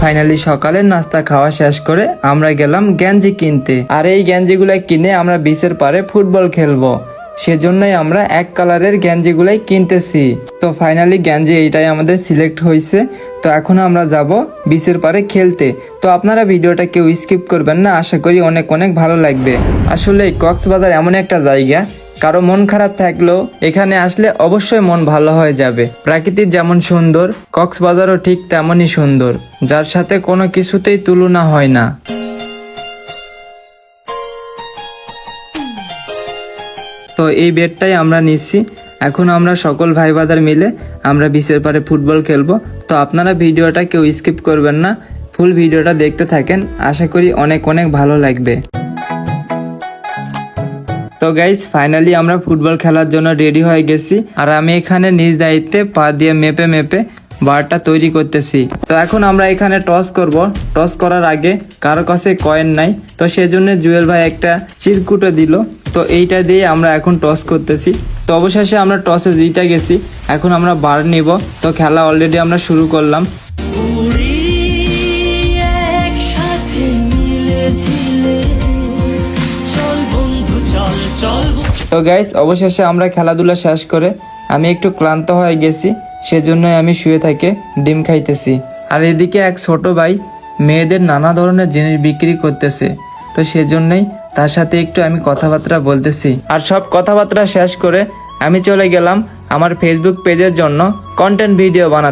Finally সকালের নাস্তা খাওয়া শেষ করে আমরা গেলাম গেঞ্জি কিনতে। আর এই গেঞ্জিগুলো কিনে আমরা বিচের পারে ফুটবল খেলবো, সেজন্যই আমরা এক কালারের গেঞ্জিগুলাই কিনতেছি। তো ফাইনালি গেঞ্জি এইটাই আমাদের সিলেক্ট হয়েছে। তো এখন আমরা যাব বিচের পারে খেলতে। তো আপনারা ভিডিওটা কেউ স্কিপ করবেন না, আশা করি অনেক অনেক ভালো লাগবে। আসলে কক্সবাজার এমন একটা জায়গা, কারো মন খারাপ থাকলেও এখানে আসলে অবশ্যই মন ভালো হয়ে যাবে। প্রাকৃতিক যেমন সুন্দর, কক্সবাজারও ঠিক তেমনই সুন্দর, যার সাথে কোনো কিছুতেই তুলনা হয় না। তো এই বেডটাই আমরা নিচ্ছি। এখন আমরা সকল ভাই বাদার মিলে আমরা বিচের পারে ফুটবল খেলবো। তো আপনারা ভিডিওটা কেউ স্কিপ করবেন না, ফুল ভিডিওটা দেখতে থাকেন, আশা করি অনেক অনেক ভালো লাগবে। তো গাইস ফাইনালি আমরা ফুটবল খেলার জন্য রেডি হয়ে গেছি। আর আমি এখানে নিজ দায়িত্বে পা দিয়ে মেপে মেপে বারটা তৈরি করতেছি। তো এখন আমরা এখানে টস করব। টস করার আগে কারো কাছে কয়েন নাই, তো সেজন্য জুয়েল ভাই একটা চিরকুটে দিল। তো এইটা দিয়ে আমরা এখন টস করতেছি। তো অবশেষে আমরা টসে জিতে গেছি। এখন আমরা বার নিব। তো খেলা অলরেডি আমরা শুরু করলাম। তো গাইস অবশেষে আমরা খেলাধুলা শেষ করে আমি একটু ক্লান্ত হয়ে গেছি, সেজন্যই আমি শুয়ে থেকে ডিম খাইতেছি। আর এদিকে এক ছোট ভাই মেয়েদের নানা ধরনের জিনিস বিক্রি করতেছে, তো সেজন্যই তার সাথে একটু আমি কথাবার্তা বলতেছি। আর সব কথাবার্তা শেষ করে আমি চলে গেলাম আমার ফেসবুক পেজের জন্য কন্টেন্ট ভিডিও বানাতে।